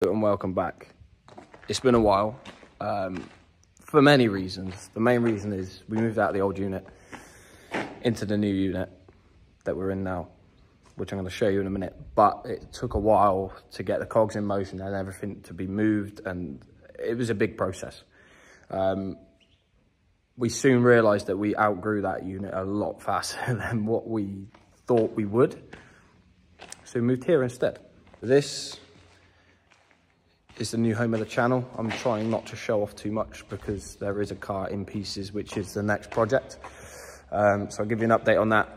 And welcome back. It's been a while for many reasons. The main reason is we moved out of the old unit into the new unit that we're in now, which I'm going to show you in a minute. But it took a while to get the cogs in motion and everything to be moved, and it was a big process. We soon realised that we outgrew that unit a lot faster than what we thought we would, so we moved here instead. This is the new home of the channel. I'm trying not to show off too much because there is a car in pieces, which is the next project. So I'll give you an update on that.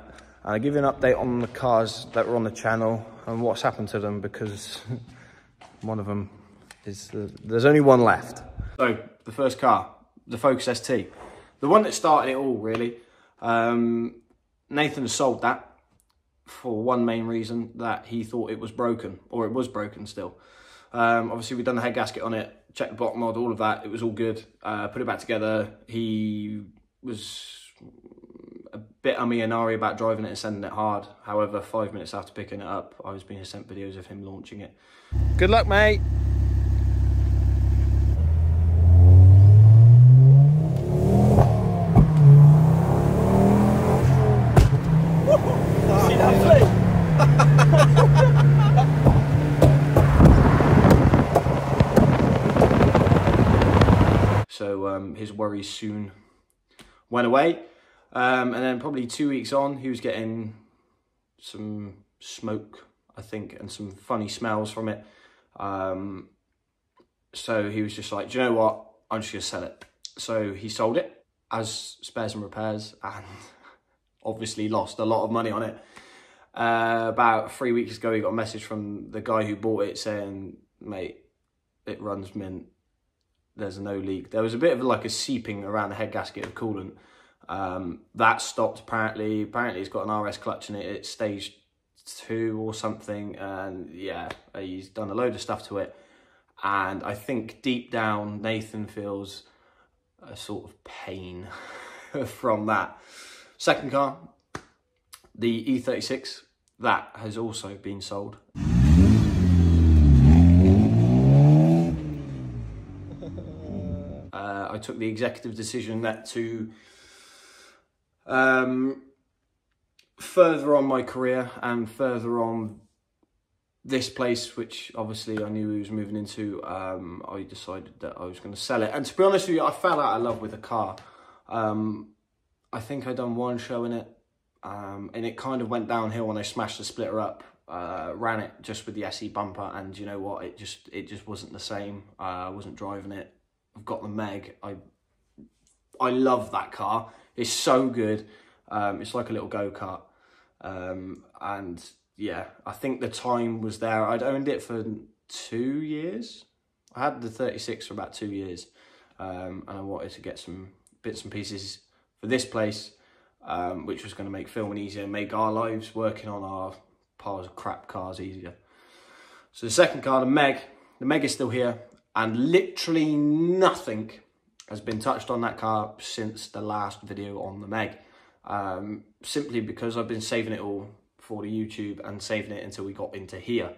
And I'll give you an update on the cars that were on the channel and what's happened to them, because one of them is, there's only one left. So the first car, the Focus ST, the one that started it all really. Nathan sold that for one main reason, that he thought it was broken, or it was broken still. Obviously we've done the head gasket on it, checked the block mod, all of that, it was all good. Put it back together. He was a bit ummy and ahhry about driving it and sending it hard. However, 5 minutes after picking it up, I was being sent videos of him launching it. Good luck, mate. See that flip? So his worries soon went away, and then probably 2 weeks on, he was getting some smoke, I think, and some funny smells from it. So he was just like, do you know what, I'm just gonna sell it. So he sold it as spares and repairs, and obviously lost a lot of money on it. About 3 weeks ago, he got a message from the guy who bought it saying, mate, it runs mint. There's no leak. There was a bit of like a seeping around the head gasket of coolant. That stopped apparently. Apparently it's got an RS clutch in it. It's stage 2 or something. And yeah, he's done a load of stuff to it. And I think deep down, Nathan feels a sort of pain from that. Second car, the E36, that has also been sold. I took the executive decision that to further on my career and further on this place, which obviously I knew he was moving into, I decided that I was going to sell it. And to be honest with you, I fell out of love with the car. I think I'd done one show in it, and it kind of went downhill when I smashed the splitter up. Ran it just with the SE bumper, and you know what, it just wasn't the same. I wasn't driving it. I've got the Meg. I love that car. It's so good. It's like a little go-kart. And yeah, I think the time was there. I'd owned it for 2 years. I had the 36 for about 2 years. And I wanted to get some bits and pieces for this place, which was going to make filming easier, make our lives working on our piles of crap cars easier. So the second car, the Meg is still here. And literally nothing has been touched on that car since the last video on the Meg. Simply because I've been saving it all for the YouTube and saving it until we got into here.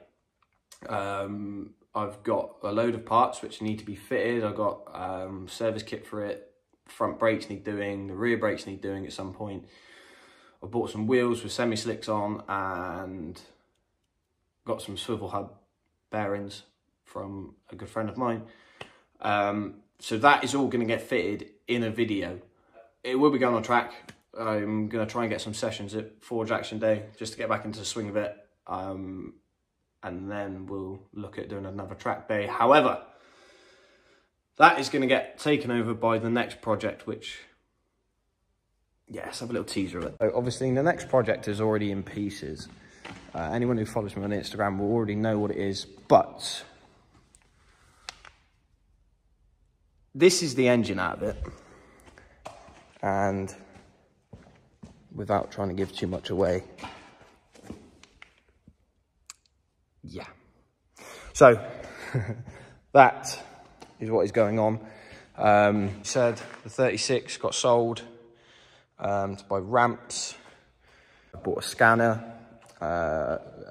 I've got a load of parts which need to be fitted. I've got service kit for it. Front brakes need doing, the rear brakes need doing at some point. I bought some wheels with semi-slicks on and got some swivel hub bearings from a good friend of mine. So that is all going to get fitted in a video. It will be going on track. I'm going to try and get some sessions at Forge Action Day just to get back into the swing of it. And then we'll look at doing another track day. However, that is going to get taken over by the next project, which, yeah, let's have a little teaser of it. So obviously the next project is already in pieces. Anyone who follows me on Instagram will already know what it is, but this is the engine out of it, and without trying to give too much away, yeah. So that is what is going on. Said the 36 got sold to buy ramps. I bought a scanner.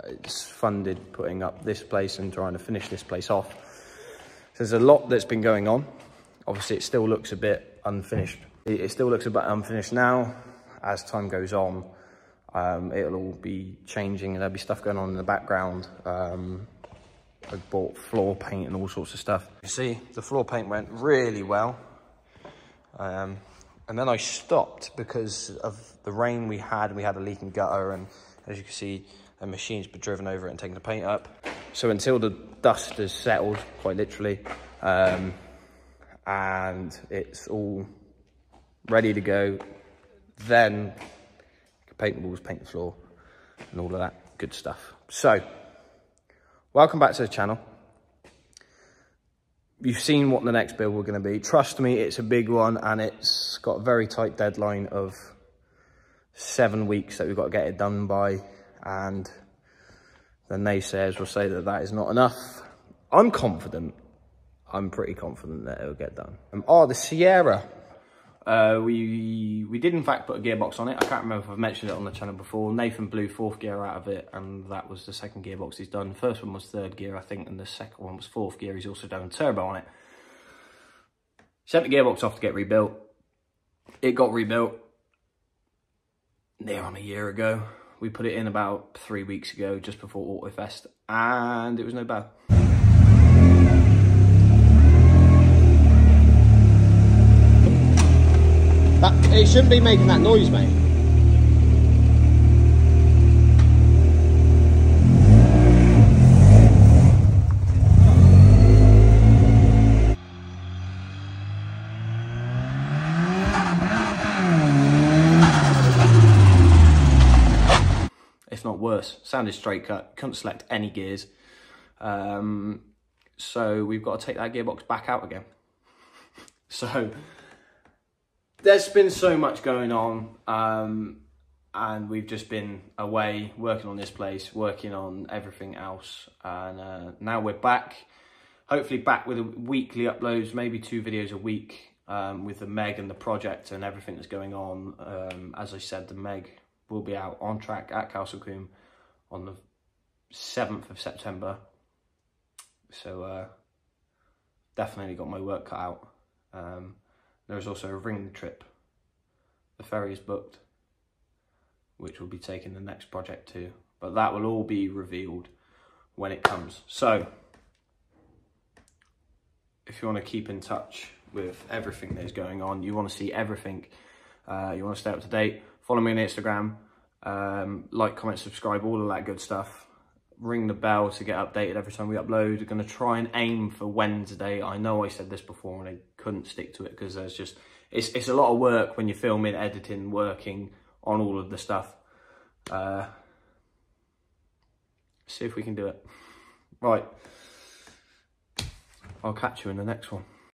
It's funded putting up this place and trying to finish this place off. So there's a lot that's been going on. Obviously, it still looks a bit unfinished. It still looks a bit unfinished now. As time goes on, it'll all be changing and there'll be stuff going on in the background. I bought floor paint and all sorts of stuff. You see, the floor paint went really well. And then I stopped because of the rain we had. We had a leaking gutter, and as you can see, a machine's been driven over it and taken the paint up. So until the dust has settled, quite literally, and it's all ready to go, then you can paint the walls, paint the floor, and all of that good stuff. So, welcome back to the channel. You've seen what the next build we're going to be. Trust me, it's a big one, and it's got a very tight deadline of 7 weeks that we've got to get it done by, and the naysayers will say that that is not enough. I'm confident. I'm pretty confident that it'll get done. The Sierra. We did in fact put a gearbox on it. I can't remember if I've mentioned it on the channel before. Nathan blew 4th gear out of it, and that was the 2nd gearbox he's done. The first one was 3rd gear, I think, and the 2nd one was 4th gear. He's also done a turbo on it. Sent the gearbox off to get rebuilt. It got rebuilt near on a year ago. We put it in about 3 weeks ago, just before Autofest, and it was no bow. It shouldn't be making that noise, mate. If not worse. Sounded straight cut. Couldn't select any gears. So we've got to take that gearbox back out again. So there's been so much going on, and we've just been away working on this place, working on everything else, and now we're back, hopefully back with weekly uploads, maybe 2 videos a week, with the Meg and the project and everything that's going on. As I said, the Meg will be out on track at Castle Combe on the 7th of September, so definitely got my work cut out. There's also a ring trip. The ferry is booked, which will be taking the next project too. But that will all be revealed when it comes. So, if you want to keep in touch with everything that's going on, you want to see everything, you want to stay up to date, follow me on Instagram, like, comment, subscribe, all of that good stuff. Ring the bell to get updated every time we upload. We're going to try and aim for Wednesday. I know I said this before and I couldn't stick to it because there's just, it's a lot of work when you're filming, editing, working on all of the stuff. See if we can do it. Right. I'll catch you in the next one.